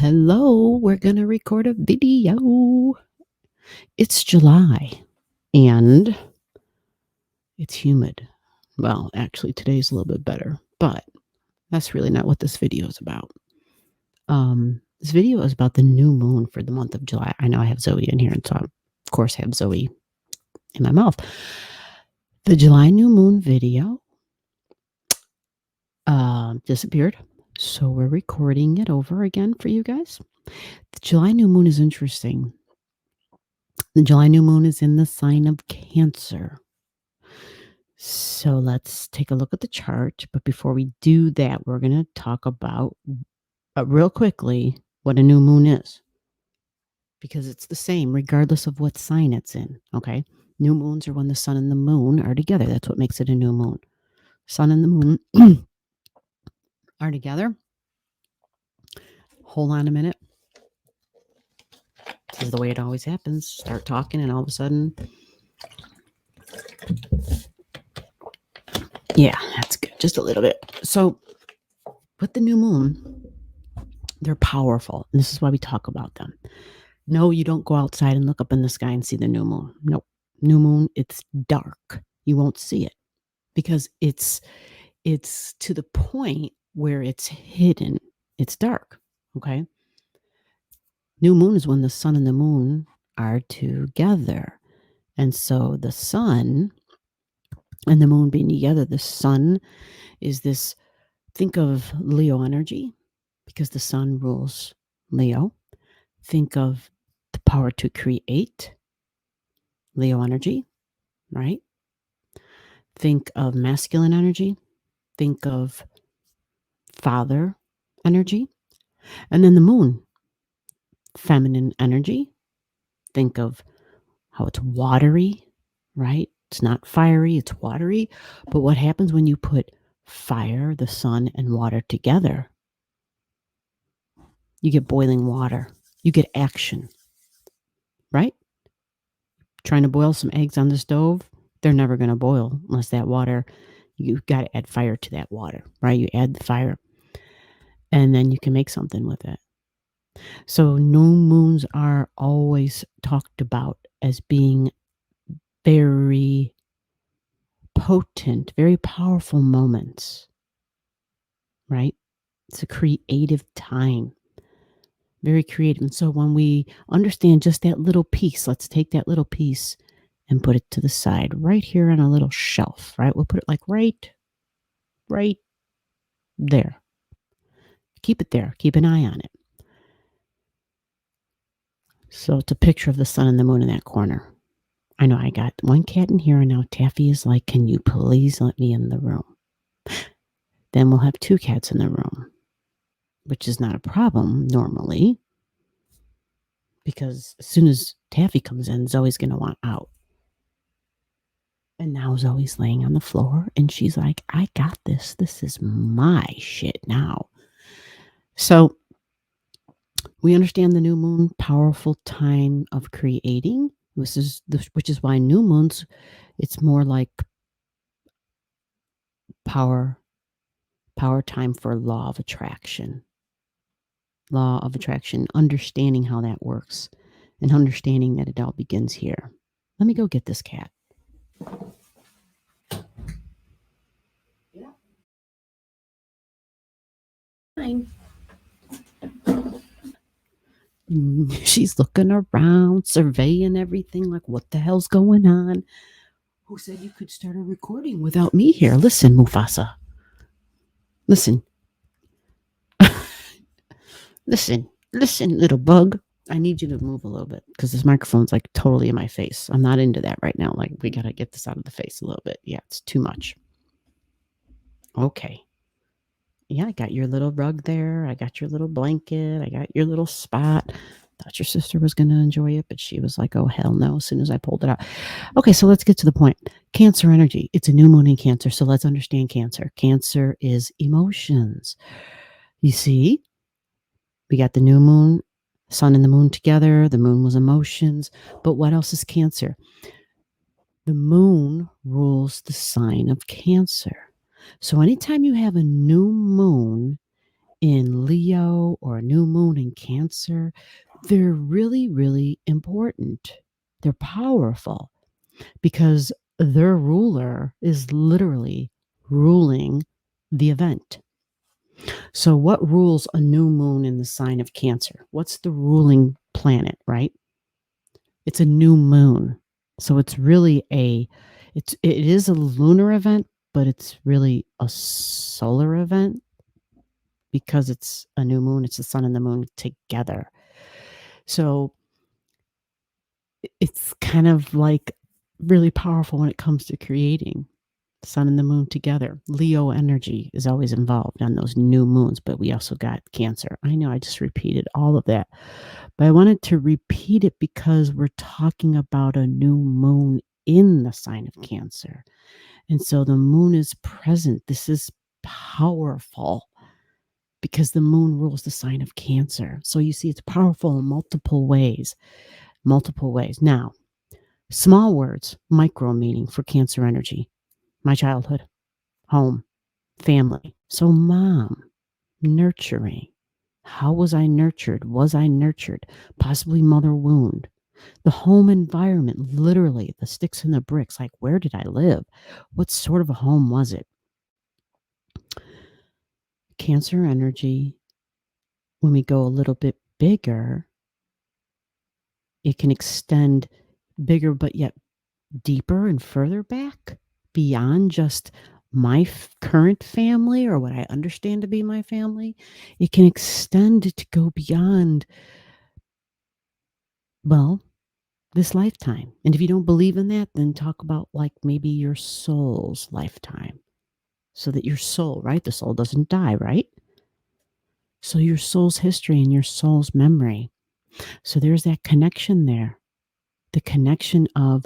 Hello, we're going to record a video. It's July and it's humid. Well, actually, today's a little bit better, but that's really not what this video is about. This video is about the new moon for the month of July. I know I have Zoe in here, and so I, of course, have Zoe in my mouth. The July new moon video disappeared, so we're recording it over again for you guys. The July new moon is interesting. The July new moon is in the sign of Cancer. So let's take a look at the chart. But before we do that, we're going to talk about real quickly what a new moon is. Because it's the same regardless of what sign it's in. Okay. New moons are when the sun and the moon are together. That's what makes it a new moon. Sun and the moon are together. Hold on a minute. This is the way it always happens. Start talking and all of a sudden. Yeah, that's good. Just a little bit. So with the new moon, they're powerful. And this is why we talk about them. No, you don't go outside and look up in the sky and see the new moon. Nope. New moon, it's dark. You won't see it because it's to the point where it's hidden. It's dark. Okay. New moon is when the sun and the moon are together. And so the sun and the moon being together, the sun is this, think of Leo energy because the sun rules Leo. Think of the power to create, Leo energy, right? Think of masculine energy. Think of father energy. And then the moon, feminine energy. Think of how it's watery, right? It's not fiery, it's watery. But what happens when you put fire, the sun, and water together? You get boiling water. You get action, right? Trying to boil some eggs on the stove, they're never going to boil unless that water, you've got to add fire to that water, right? You add the fire and then you can make something with it. So new moons are always talked about as being very potent, very powerful moments, right? It's a creative time, very creative. And so when we understand just that little piece, let's take that little piece and put it to the side right here on a little shelf, right? We'll put it like right there. Keep it there. Keep an eye on it. So it's a picture of the sun and the moon in that corner. I know I got one cat in here and now Taffy is like, can you please let me in the room? Then we'll have two cats in the room, which is not a problem normally because as soon as Taffy comes in, Zoe's going to want out. And now Zoe's laying on the floor and she's like, I got this. This is my shit now. So we understand the new moon, powerful time of creating. Which is why new moons, it's more like power time for law of attraction. Law of attraction, understanding how that works and understanding that it all begins here. Let me go get this cat. Yeah. Fine. She's looking around, surveying everything, like, what the hell's going on? Who said you could start a recording without me here? Listen, Mufasa. Listen. Listen, little bug. I need you to move a little bit because this microphone's like totally in my face. I'm not into that right now. Like, we got to get this out of the face a little bit. Yeah, it's too much. Okay. Yeah, I got your little rug there. I got your little blanket. I got your little spot. Thought your sister was going to enjoy it, but she was like, oh, hell no, as soon as I pulled it out. Okay, so let's get to the point. Cancer energy. It's a new moon in Cancer, so let's understand Cancer. Cancer is emotions. You see, we got the new moon, sun and the moon together. The moon was emotions. But what else is Cancer? The moon rules the sign of Cancer. So anytime you have a new moon in Leo or a new moon in Cancer, they're really, really important. They're powerful because their ruler is literally ruling the event. So what rules a new moon in the sign of Cancer? What's the ruling planet, right? It's a new moon. So it's really it is a lunar event, but it's really a solar event because it's a new moon. It's the sun and the moon together. So it's kind of like really powerful when it comes to creating the sun and the moon together. Leo energy is always involved on those new moons, but we also got Cancer. I know I just repeated all of that, but I wanted to repeat it because we're talking about a new moon in the sign of Cancer. And so the moon is present. This is powerful because the moon rules the sign of Cancer. So you see, it's powerful in multiple ways. Multiple ways. Now, small words, micro meaning for Cancer energy. My childhood, home, family. So mom, nurturing. How was I nurtured? Was I nurtured? Possibly mother wound. The home environment, literally the sticks and the bricks. Like, where did I live? What sort of a home was it? Cancer energy, when we go a little bit bigger, it can extend bigger, but yet deeper and further back beyond just my current family or what I understand to be my family. It can extend to go beyond, well, this lifetime. And if you don't believe in that, then talk about like maybe your soul's lifetime. So that your soul, right? The soul doesn't die, right? So your soul's history and your soul's memory. So there's that connection there. The connection of,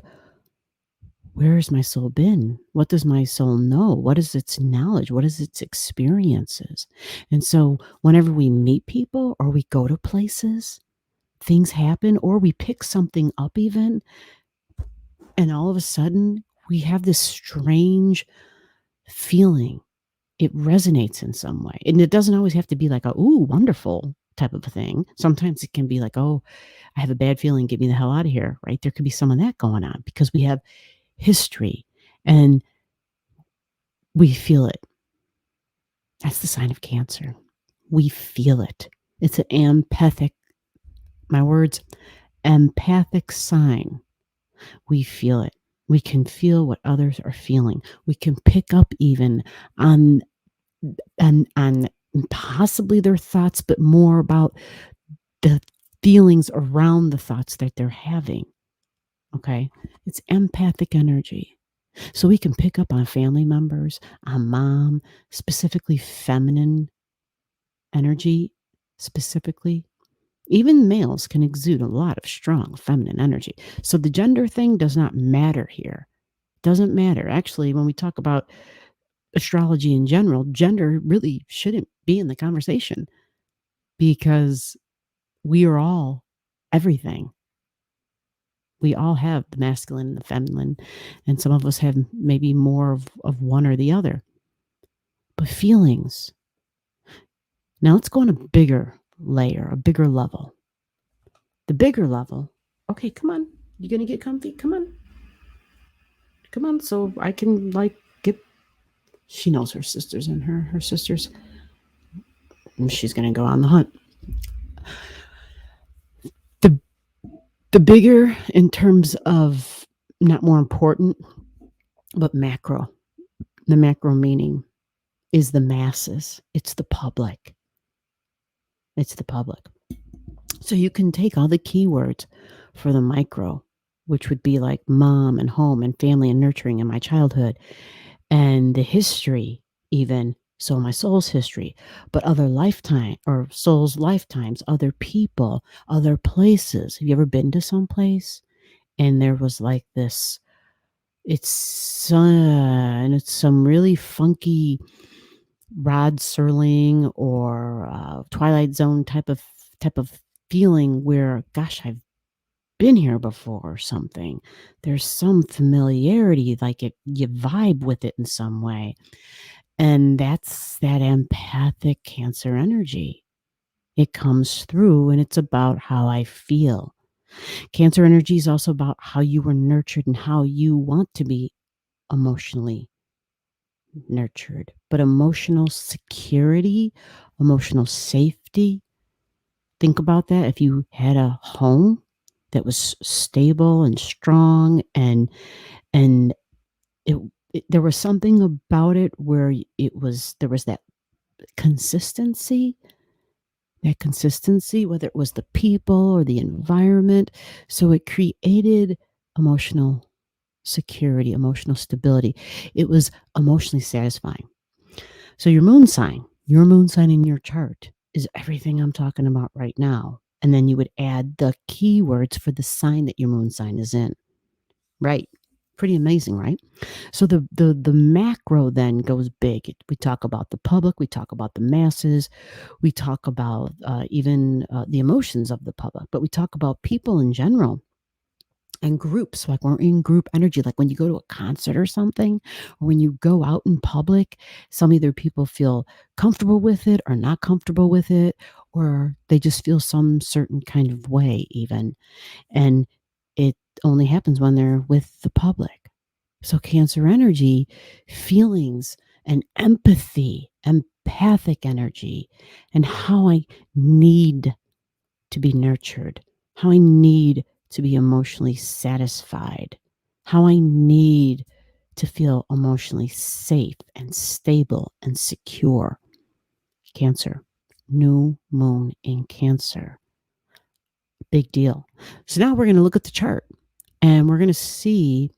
where has my soul been? What does my soul know? What is its knowledge? What is its experiences? And so whenever we meet people or we go to places, things happen, or we pick something up even, and all of a sudden we have this strange feeling. It resonates in some way. And it doesn't always have to be like a, ooh, wonderful type of a thing. Sometimes it can be like, oh, I have a bad feeling, get me the hell out of here, right? There could be some of that going on because we have history and we feel it. That's the sign of Cancer. We feel it. It's an empathic, my words, empathic sign. We feel it. We can feel what others are feeling. We can pick up even on possibly their thoughts, but more about the feelings around the thoughts that they're having. Okay? It's empathic energy. So we can pick up on family members, on mom, specifically feminine energy, specifically. Even males can exude a lot of strong feminine energy. So the gender thing does not matter here. Doesn't matter. Actually, when we talk about astrology in general, gender really shouldn't be in the conversation because we are all everything. We all have the masculine and the feminine, and some of us have maybe more of one or the other. But feelings. Now let's go on a bigger layer, a bigger level. The bigger level. Okay, come on. You gonna get comfy? Come on. Come on, so I can like get. She knows her sisters and her sisters. And she's gonna go on the hunt. The bigger in terms of not more important, but macro. The macro meaning is the masses. It's the public. It's the public. So you can take all the keywords for the micro, which would be like mom and home and family and nurturing in my childhood, and the history even. So my soul's history, but other lifetime or soul's lifetimes, other people, other places. Have you ever been to some place and there was like this, and it's some really funky Rod Serling or Twilight Zone type of feeling where, gosh, I've been here before or something. There's some familiarity, like you vibe with it in some way. And that's that empathic Cancer energy. It comes through and it's about how I feel. Cancer energy is also about how you were nurtured and how you want to be emotionally nurtured. But emotional security, emotional safety, think about that. If you had a home that was stable and strong and it, there was something about it where there was consistency that consistency, whether it was the people or the environment. So it created emotional security, emotional stability. It was emotionally satisfying. So your moon sign in your chart is everything I'm talking about right now. And then you would add the keywords for the sign that your moon sign is in. Right. Pretty amazing, right? So the macro then goes big. We talk about the public, we talk about the masses, we talk about even the emotions of the public, but we talk about people in general and groups. Like we're in group energy, like when you go to a concert or something, or when you go out in public, some either people feel comfortable with it or not comfortable with it, or they just feel some certain kind of way even. And it only happens when they're with the public. So Cancer energy, feelings and empathy, empathic energy, and how I need to be nurtured, how I need to be emotionally satisfied, how I need to feel emotionally safe and stable and secure. Cancer, new moon in Cancer. Big deal. So now we're going to look at the chart and we're going to see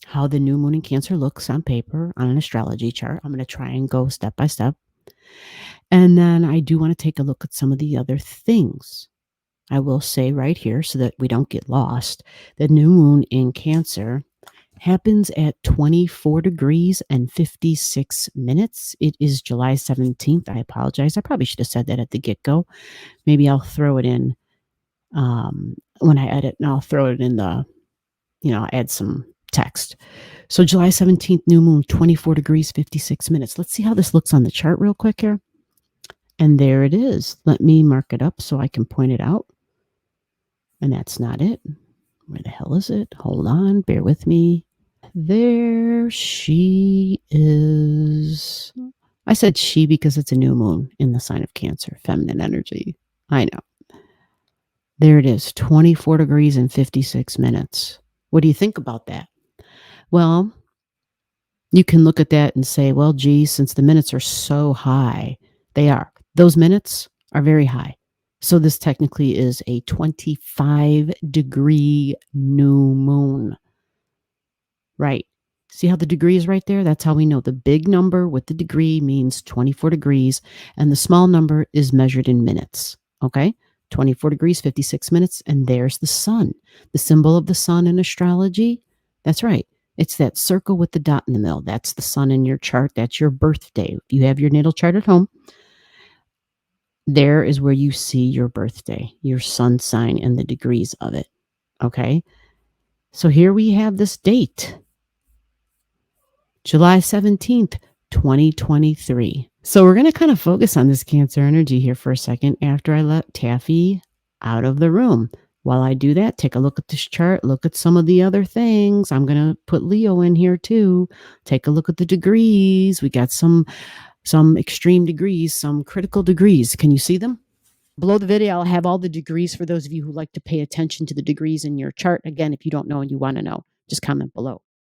how the new moon in Cancer looks on paper on an astrology chart. I'm going to try and go step by step. And then I do want to take a look at some of the other things. I will say right here so that we don't get lost, the new moon in Cancer happens at 24 degrees and 56 minutes. It is July 17th. I apologize. I probably should have said that at the get-go. Maybe I'll throw it in when I edit, and I'll throw it in the, add some text. So July 17th, new moon, 24 degrees, 56 minutes. Let's see how this looks on the chart real quick here. And there it is. Let me mark it up so I can point it out. And that's not it. Where the hell is it? Hold on. Bear with me. There she is. I said she because it's a new moon in the sign of Cancer, feminine energy. I know. There it is, 24 degrees and 56 minutes. What do you think about that? Well, you can look at that and say, well, geez, since the minutes are so high, they are. Those minutes are very high. So this technically is a 25-degree new moon. Right. See how the degree is right there? That's how we know the big number with the degree means 24 degrees, and the small number is measured in minutes. Okay? 24 degrees, 56 minutes, and there's the sun. The symbol of the sun in astrology, that's right. It's that circle with the dot in the middle. That's the sun in your chart. That's your birthday. If you have your natal chart at home, there is where you see your birthday, your sun sign, and the degrees of it. Okay? So here we have this date. July 17th, 2023. So we're going to kind of focus on this Cancer energy here for a second after I let Taffy out of the room. While I do that, take a look at this chart, look at some of the other things. I'm going to put Leo in here too. Take a look at the degrees. We got some extreme degrees, some critical degrees. Can you see them? Below the video, I'll have all the degrees for those of you who like to pay attention to the degrees in your chart. Again, if you don't know and you want to know, just comment below.